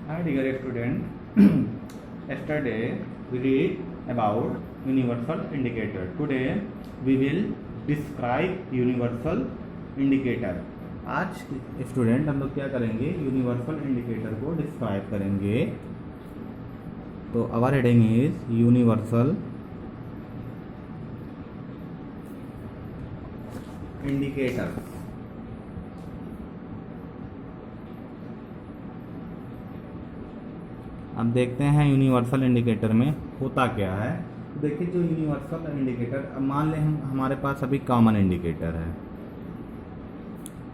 Hi dear student, yesterday we read about universal indicator. Today we will describe universal indicator. आज student हम लोग क्या करेंगे, universal indicator को डिस्क्राइब करेंगे. तो our heading is universal indicator. अब देखते हैं यूनिवर्सल इंडिकेटर में होता क्या है. देखिए जो यूनिवर्सल इंडिकेटर, अब मान लें हमारे पास अभी कॉमन इंडिकेटर है.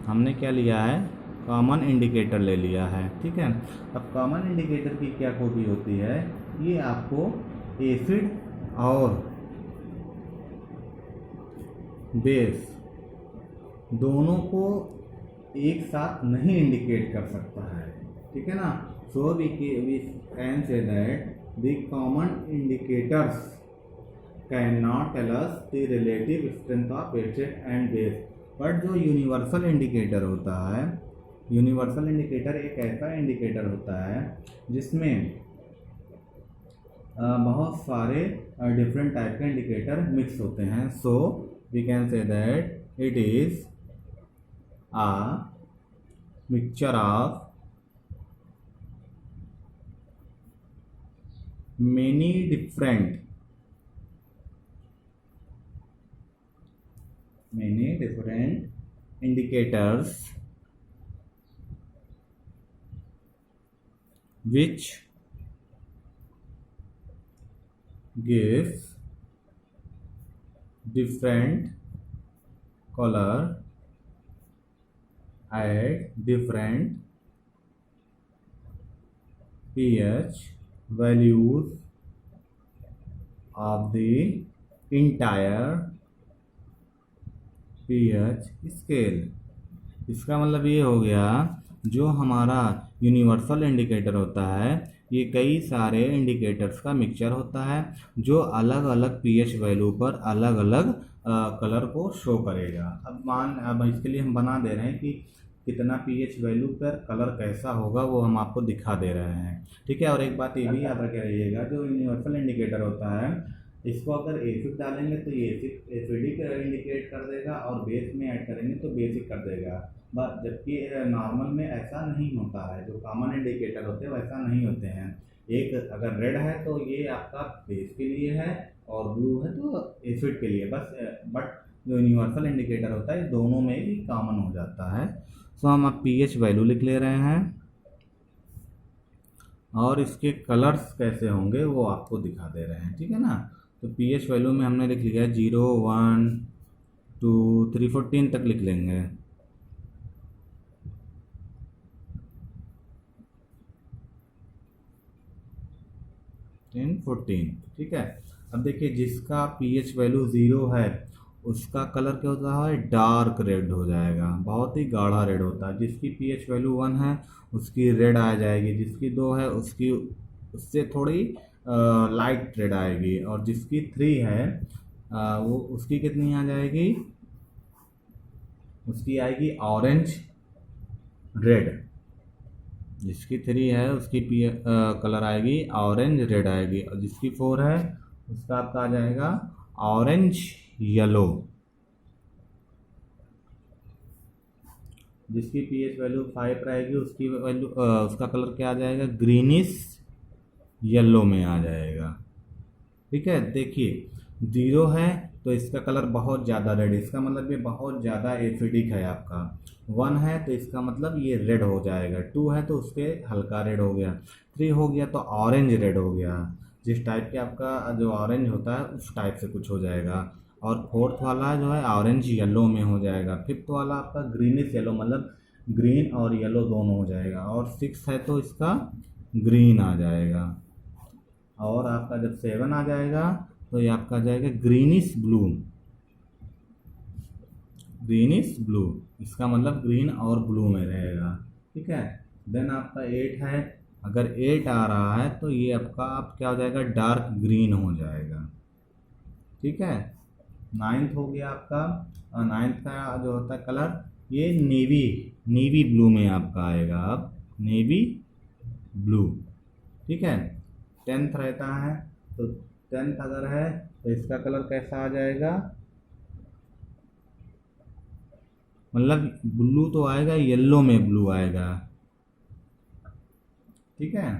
हमने क्या लिया है, कॉमन इंडिकेटर ले लिया है. ठीक है. अब कॉमन इंडिकेटर की क्या खूबी होती है, ये आपको एसिड और बेस दोनों को एक साथ नहीं इंडिकेट कर सकता है. ठीक है ना. So we can say that the common indicators cannot tell us the relative strength of acid and base. But जो यूनिवर्सल इंडिकेटर होता है, यूनिवर्सल इंडिकेटर एक ऐसा इंडिकेटर होता है जिसमें बहुत सारे डिफरेंट टाइप के इंडिकेटर मिक्स होते हैं. So we can say that it is a mixture of many different indicators which gives different color at different pH values of the entire pH scale. इसका मतलब ये हो गया, जो हमारा यूनिवर्सल इंडिकेटर होता है ये कई सारे इंडिकेटर्स का मिक्सचर होता है जो अलग अलग pH वैल्यू पर अलग अलग कलर को शो करेगा. अब इसके लिए हम बना दे रहे हैं कि कितना pH वैल्यू पर कलर कैसा होगा वो हम आपको दिखा दे रहे हैं. ठीक है. और एक बात ये भी याद रखे रहिएगा, जो यूनिवर्सल इंडिकेटर होता है इसको अगर एसिड डालेंगे तो ये एसिडिक इंडिकेट कर देगा और बेस में ऐड करेंगे तो बेसिक कर देगा. बट जबकि नॉर्मल में ऐसा नहीं होता है. जो कॉमन इंडिकेटर होते हैं वैसा नहीं होते हैं. एक अगर रेड है तो ये आपका बेस के लिए है और ब्लू है तो एसिड के लिए बस. बट जो यूनिवर्सल इंडिकेटर होता है दोनों में भी कॉमन हो जाता है. सो हम अब pH वैल्यू लिख ले रहे हैं और इसके कलर्स कैसे होंगे वो आपको दिखा दे रहे हैं. ठीक है ना. तो pH वैल्यू में हमने लिख लिया 0, 1, 2, 3, 14 तक लिख लेंगे. इन 14. ठीक है. अब देखिए जिसका pH वैल्यू 0 है उसका कलर क्या होता है, डार्क रेड हो जाएगा, बहुत ही गाढ़ा रेड होता है. जिसकी pH वैल्यू 1 है उसकी रेड आ जाएगी, जिसकी 2 है उसकी उससे थोड़ी लाइट रेड आएगी, और जिसकी 3 है वो उसकी कितनी आ जाएगी, उसकी आएगी ऑरेंज रेड. जिसकी 3 है उसकी कलर आएगी ऑरेंज रेड आएगी, और जिसकी 4 है उसका आपका आ जाएगा ऑरेंज येलो. जिसकी pH वैल्यू 5 रहेगी उसकी वैल्यू उसका कलर क्या आ जाएगा, ग्रीनिश येलो में आ जाएगा. ठीक है. देखिए 0 है तो इसका कलर बहुत ज़्यादा रेड, इसका मतलब ये बहुत ज़्यादा एसिडिक है आपका. 1 है तो इसका मतलब ये रेड हो जाएगा. 2 है तो उसके हल्का रेड हो गया. 3 हो गया तो ऑरेंज रेड हो गया. जिस टाइप के आपका जो ऑरेंज होता है उस टाइप से कुछ हो जाएगा. और 4th वाला जो है ऑरेंज येलो में हो जाएगा. 5th वाला आपका ग्रीनिश येलो, मतलब ग्रीन और येलो दोनों हो जाएगा. और 6 है तो इसका ग्रीन आ जाएगा. और आपका जब 7 आ जाएगा तो ये आपका आ जाएगा ग्रीनिश ब्लू. ग्रीनिश ब्लू इसका मतलब ग्रीन और ब्लू में रहेगा. ठीक है. देन आपका 8 है, अगर 8 आ रहा है तो ये आपका आप क्या हो जाएगा, डार्क ग्रीन हो जाएगा. ठीक है. 9th हो गया आपका, 9th का जो होता है कलर ये नेवी ब्लू में आपका आएगा. अब नेवी ब्लू। ठीक है, 10th रहता है तो 10th अगर है तो इसका कलर कैसा आ जाएगा, मतलब ब्लू तो आएगा, येलो में ब्लू आएगा। ठीक है,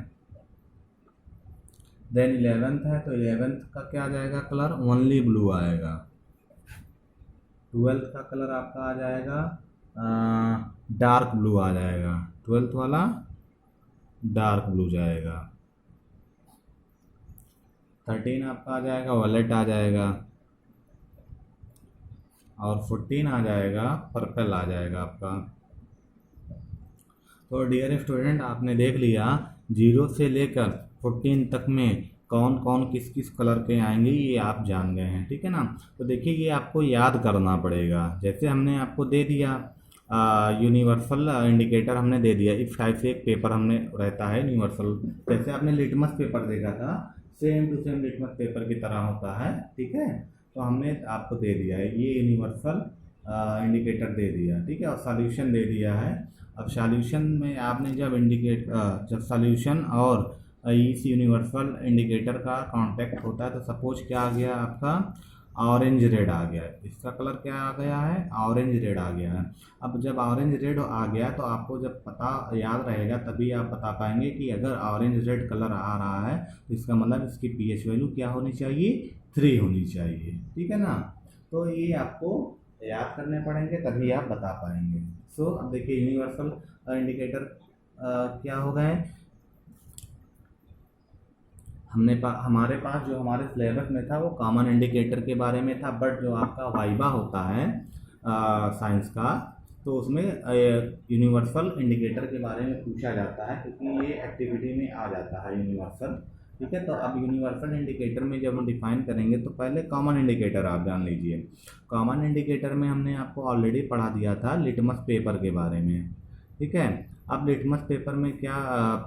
देन 11th है तो 11th का क्या आ जाएगा कलर, ओनली ब्लू आएगा। 12th का कलर आपका आ जाएगा डार्क ब्लू आ जाएगा, 12th वाला डार्क ब्लू जाएगा। 13 आपका आ जाएगा वॉलेट आ जाएगा, और 14 आ जाएगा पर्पल आ जाएगा आपका। तो डियर स्टूडेंट, आपने देख लिया 0 से लेकर 14 तक में कौन कौन किस किस कलर के आएंगे, ये आप जान गए हैं। ठीक है ना, तो देखिए ये आपको याद करना पड़ेगा। जैसे हमने आपको दे दिया यूनिवर्सल इंडिकेटर हमने दे दिया, इस टाइप से एक पेपर हमने रहता है यूनिवर्सल, जैसे आपने लिटमस पेपर देखा था, same to same litmus paper की तरह होता है। ठीक है, तो हमने आपको दे दिया है ये यूनिवर्सल इंडिकेटर दे दिया। ठीक है, और सॉल्यूशन दे दिया है। अब सॉल्यूशन में आपने जब सॉल्यूशन और इस यूनिवर्सल इंडिकेटर का कांटेक्ट होता है तो सपोज क्या आ गया आपका, ऑरेंज रेड आ गया, इसका कलर क्या आ गया है, ऑरेंज रेड आ गया है। अब जब ऑरेंज रेड आ गया तो आपको जब पता याद रहेगा तभी आप बता पाएंगे कि अगर ऑरेंज रेड कलर आ रहा है तो इसका मतलब इसकी पीएच वैल्यू क्या होनी चाहिए, 3 होनी चाहिए। ठीक है ना, तो ये आपको याद करने पड़ेंगे तभी आप बता पाएंगे। सो अब देखिए यूनिवर्सल इंडिकेटर क्या हो गए, हमारे पास जो हमारे सिलेबस में था वो कॉमन इंडिकेटर के बारे में था, बट जो आपका वाइवा होता है साइंस का तो उसमें यूनिवर्सल इंडिकेटर के बारे में पूछा जाता है, क्योंकि ये एक्टिविटी में आ जाता है यूनिवर्सल। ठीक है, तो अब यूनिवर्सल इंडिकेटर में जब हम डिफाइन करेंगे तो पहले कॉमन इंडिकेटर आप जान लीजिए। कॉमन इंडिकेटर में हमने आपको ऑलरेडी पढ़ा दिया था लिटमस पेपर के बारे में। ठीक है, अब लिटमस पेपर में क्या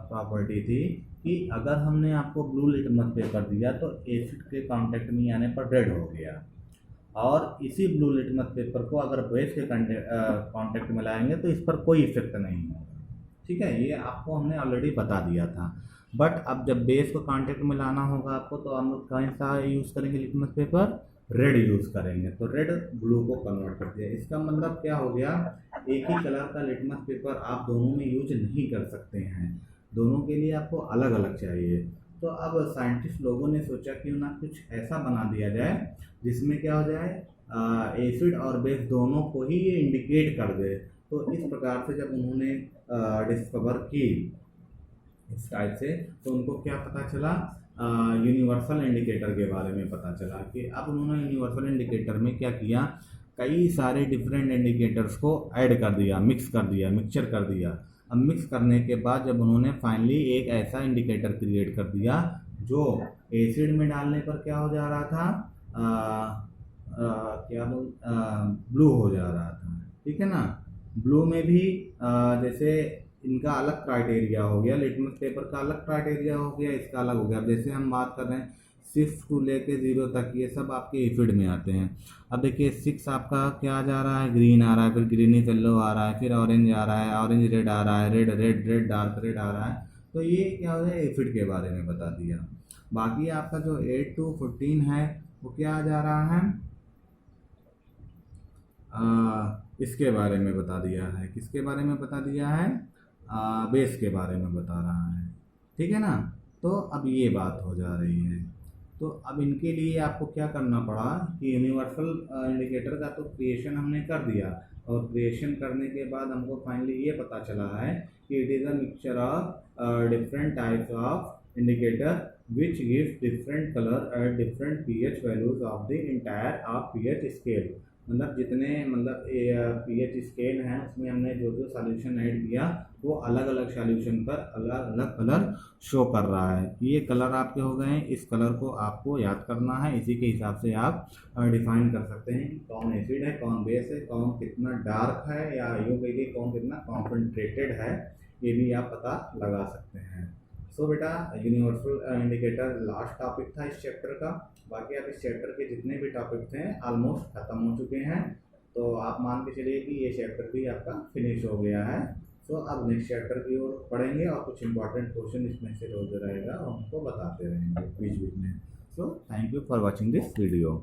प्रॉपर्टी थी कि अगर हमने आपको ब्लू लिटमस पेपर दिया तो एसिड के कांटेक्ट में आने पर रेड हो गया, और इसी ब्लू लिटमस पेपर को अगर बेस के कांटेक्ट में लाएंगे तो इस पर कोई इफेक्ट नहीं होगा। ठीक है, ये आपको हमने ऑलरेडी बता दिया था। बट अब जब बेस को कांटेक्ट में लाना होगा आपको तो हम लोग कौन सा यूज़ करेंगे लिटमस पेपर, रेड यूज़ करेंगे। तो रेड ब्लू को कन्वर्ट कर दिया, इसका मतलब क्या हो गया, एक ही कलर का लिटमस पेपर आप दोनों में यूज नहीं कर सकते हैं, दोनों के लिए आपको अलग अलग चाहिए। तो अब साइंटिस्ट लोगों ने सोचा क्यों ना कुछ ऐसा बना दिया जाए जिसमें क्या हो जाए, एसिड और बेस दोनों को ही ये इंडिकेट कर दे। तो इस प्रकार से जब उन्होंने डिस्कवर की इस टाइप से, तो उनको क्या पता चला, यूनिवर्सल इंडिकेटर के बारे में पता चला कि अब उन्होंने यूनिवर्सल इंडिकेटर में क्या किया, कई सारे डिफरेंट इंडिकेटर्स को ऐड कर दिया, मिक्सचर कर दिया। अब मिक्स करने के बाद जब उन्होंने फाइनली एक ऐसा इंडिकेटर क्रिएट कर दिया जो एसिड में डालने पर क्या हो जा रहा था, क्या बोल ब्लू हो जा रहा था। ठीक है ना, ब्लू में भी जैसे इनका अलग क्राइटेरिया हो गया, लिटमस पेपर का अलग क्राइटेरिया हो गया, इसका अलग हो गया। अब जैसे हम बात कर रहे हैं 6 टू लेके 0 तक, ये सब आपके एसिड में आते हैं। अब देखिए 6 आपका क्या जा रहा है, ग्रीन आ रहा है, फिर ग्रीनिश येलो आ रहा है, फिर ऑरेंज आ रहा है, ऑरेंज रेड आ रहा है, red red red dark red आ रहा है। तो ये क्या हो गया, एसिड के बारे में बता दिया। बाकी आपका जो 8 टू 14 है वो क्या आ जा रहा है, इसके बारे में बता दिया है, किसके बारे में बता दिया है, बेस के बारे में बता रहा है। ठीक है ना, तो अब ये बात हो जा रही है। तो अब इनके लिए आपको क्या करना पड़ा कि यूनिवर्सल इंडिकेटर का तो क्रिएशन हमने कर दिया, और क्रिएशन करने के बाद हमको फाइनली ये पता चला है कि it is a mixture of different types of indicator which gives different color at different pH values of the entire of pH scale। मतलब जितने pH स्केल हैं उसमें हमने जो जो सॉल्यूशन ऐड किया वो अलग अलग सॉल्यूशन पर अलग अलग कलर शो कर रहा है। ये कलर आपके हो गए हैं, इस कलर को आपको याद करना है, इसी के हिसाब से आप डिफाइन कर सकते हैं कि कौन एसिड है, कौन बेस है, कौन कितना डार्क है, या यूँ कहिए कौन कितना कॉन्सेंट्रेटेड है, ये भी आप पता लगा सकते हैं। सो बेटा यूनिवर्सल इंडिकेटर लास्ट टॉपिक था इस चैप्टर का। बाकी आप इस चैप्टर के जितने भी टॉपिक थे ऑलमोस्ट ख़त्म हो चुके हैं, तो आप मान के चलिए कि ये चैप्टर भी आपका फिनिश हो गया है। सो अब नेक्स्ट चैप्टर भी और पढ़ेंगे और कुछ इंपॉर्टेंट क्वेश्चन इसमें से रोज रहेगा और हमको बताते रहेंगे बीच बीच में। So thank you for watching this video.